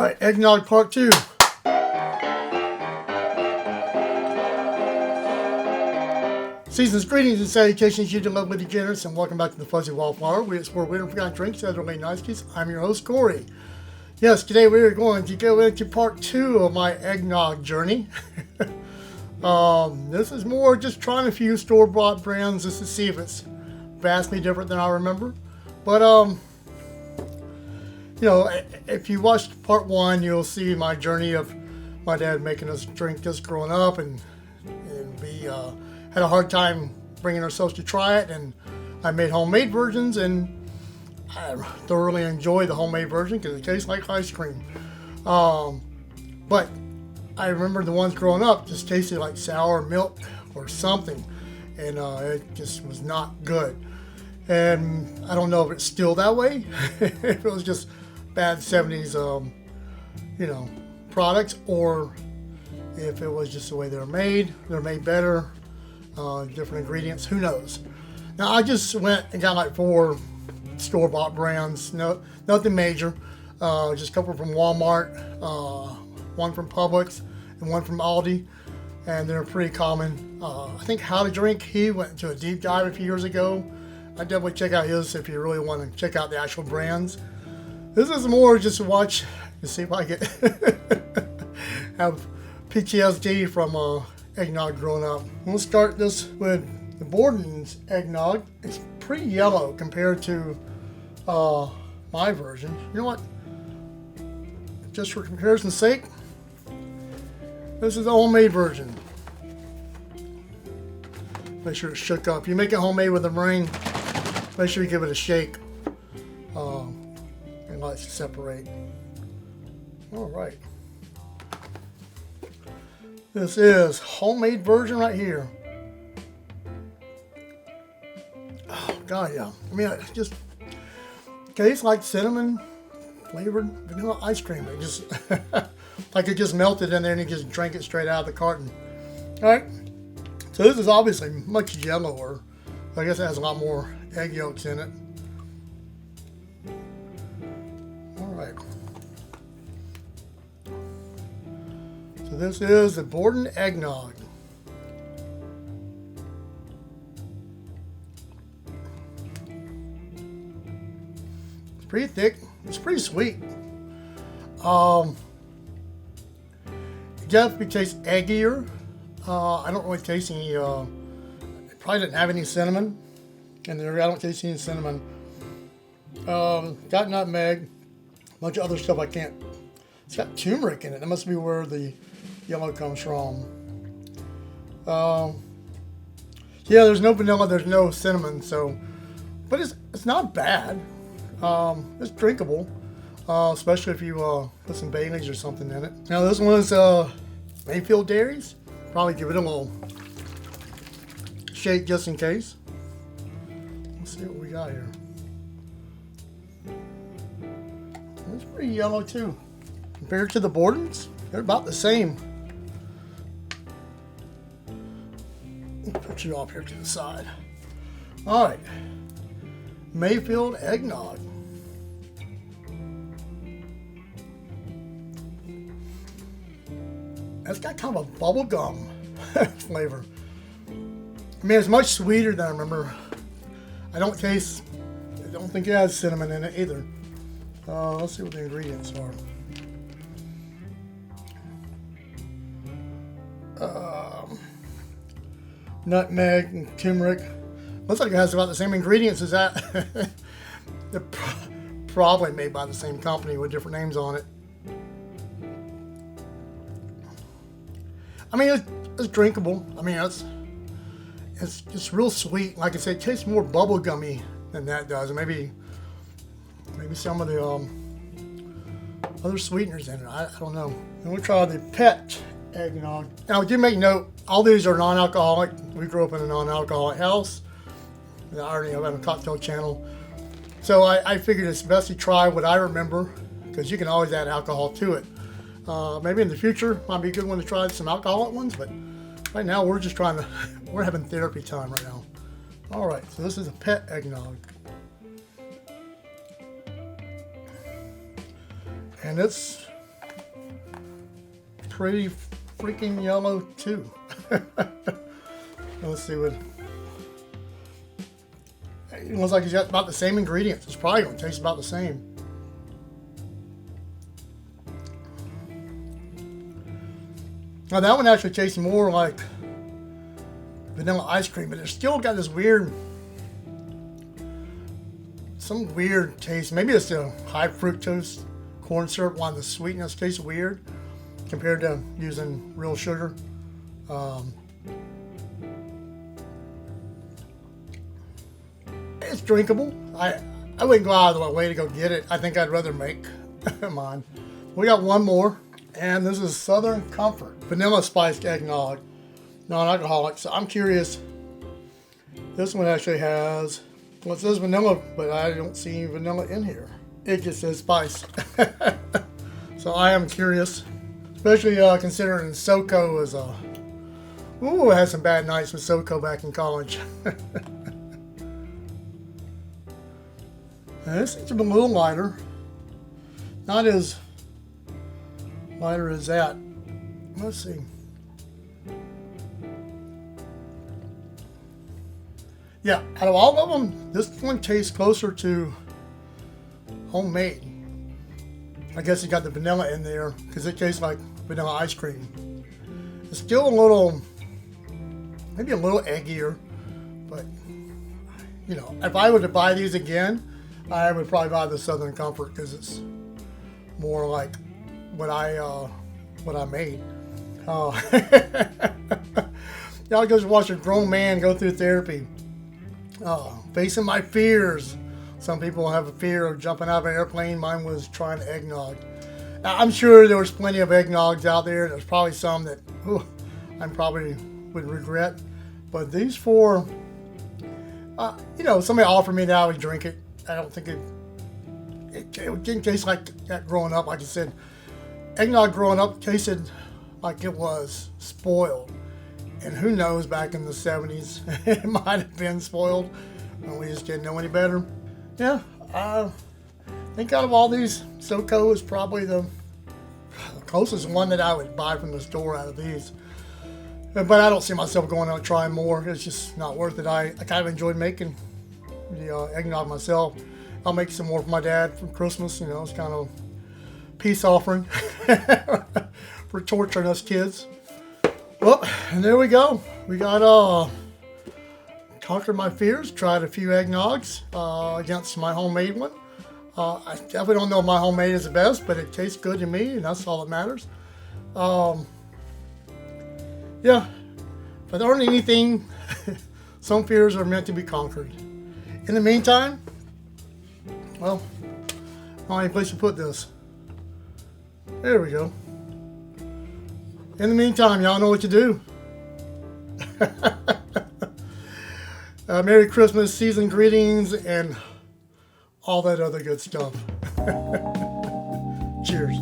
Alright, Eggnog Part 2. Season's greetings and salutations, you lovely degenerates, and welcome back to the Fuzzy Wallflower. We explore weird and forgotten drinks as they're made nice kids. I'm your host, Corey. Yes, today we are going to go into Part 2 of my eggnog journey. This is more just trying a few store-bought brands just to see if it's vastly different than I remember. But, you know, if you watched Part 1, you'll see my journey of my dad making us drink this growing up, and we had a hard time bringing ourselves to try it, and I made homemade versions, and I thoroughly enjoy the homemade version because it tastes like ice cream. But I remember the ones growing up just tasted like sour milk or something, and it just was not good. And I don't know if it's still that way, if it was just bad 70s, you know, products, or if it was just the way they're made better, different ingredients, who knows. Now I just went and got like 4 store-bought brands, nothing major, just a couple from Walmart, one from Publix, and one from Aldi, and they're pretty common. I think How to Drink, he went into a deep dive a few years ago. I'd definitely check out his if you really want to check out the actual brands. This is more just to watch to see if I get have PTSD from eggnog growing up. We'll start this with the Borden's eggnog. It's pretty yellow compared to my version. You know what? Just for comparison's sake, this is the homemade version. Make sure it's shook up. You make it homemade with a meringue, make sure you give it a shake and let it separate. All right. This is homemade version right here. Oh God, yeah. I mean, it just tastes like cinnamon flavored vanilla ice cream. It just like it just melted in there and you just drank it straight out of the carton. All right. So this is obviously much yellower. I guess it has a lot more egg yolks in it. All right. So this is the Borden eggnog. It's pretty thick. It's pretty sweet. It definitely tastes eggier. I don't really taste any. It probably didn't have any cinnamon in there. I don't taste any cinnamon. Got nutmeg, a bunch of other stuff I can't. It's got turmeric in it. That must be where the yellow comes from. Yeah, there's no vanilla, there's no cinnamon, so, but it's not bad. It's drinkable, especially if you put some Baileys or something in it. Now this one is Mayfield dairies. Probably give it a little shake just in case. Let's see what we got here. It's pretty yellow too. Compared to the Bordens, they're about the same. I'll put you off here to the side. All right, Mayfield eggnog. It's got kind of a bubble gum flavor. I mean, it's much sweeter than I remember. I don't think it has cinnamon in it either. Let's see what the ingredients are. Nutmeg and turmeric. Looks like it has about the same ingredients as that. They're probably made by the same company with different names on it. I mean, it's drinkable. I mean, it's just real sweet. Like I said, it tastes more bubble gummy than that does. And maybe some of the other sweeteners in it. I don't know. And we'll try the pet eggnog. Now, I do make note, all these are non-alcoholic. We grew up in a non-alcoholic house. I already have a cocktail channel. So I figured it's best to try what I remember, because you can always add alcohol to it. Maybe in the future might be a good one to try some alcoholic ones, but right now we're just we're having therapy time right now. All right, so this is a pet eggnog. And it's pretty freaking yellow too. Let's see what. It looks like he's got about the same ingredients. It's probably going to taste about the same. Now that one actually tastes more like vanilla ice cream, but it's still got this weird, some weird taste. Maybe it's the high fructose corn syrup one. The sweetness tastes weird compared to using real sugar. It's drinkable. I wouldn't go out of the way to go get it. I think I'd rather make mine. We got one more, and this is Southern Comfort Vanilla Spiced Eggnog, non-alcoholic. So I'm curious. This one actually has, well, it says vanilla, but I don't see any vanilla in here. It just says spice. So I am curious, especially considering SoCo is a, ooh, I had some bad nights with SoCo back in college. And this seems to be a little lighter. Not as lighter as that. Let's see. Yeah, out of all of them, this one tastes closer to homemade. I guess you got the vanilla in there because it tastes like vanilla ice cream. It's still a little, maybe a little eggier, but you know, if I were to buy these again, I would probably buy the Southern Comfort because it's more like what I made. Y'all just watch a grown man go through therapy. Facing my fears. Some people have a fear of jumping out of an airplane. Mine was trying eggnog. Now, I'm sure there was plenty of eggnogs out there. There's probably some that I probably would regret. But these four, you know, somebody offered me that I would drink it. I don't think it didn't taste like that growing up. Like I said, eggnog growing up tasted like it was spoiled. And who knows, back in the 70s, it might have been spoiled. And we just didn't know any better. Yeah, I think out of all these, SoCo is probably the closest one that I would buy from the store out of these. But I don't see myself going out and trying more. It's just not worth it. I kind of enjoyed making the eggnog myself. I'll make some more for my dad for Christmas. You know, it's kind of a peace offering for torturing us kids. Well, and there we go. We got conquered my fears. Tried a few eggnogs against my homemade one. I definitely don't know if my homemade is the best, but it tastes good to me, and that's all that matters. Yeah, if I learned anything, some fears are meant to be conquered. In the meantime, well, I don't have any place to put this. There we go. In the meantime, y'all know what to do. Merry Christmas, season greetings, and all that other good stuff. Cheers.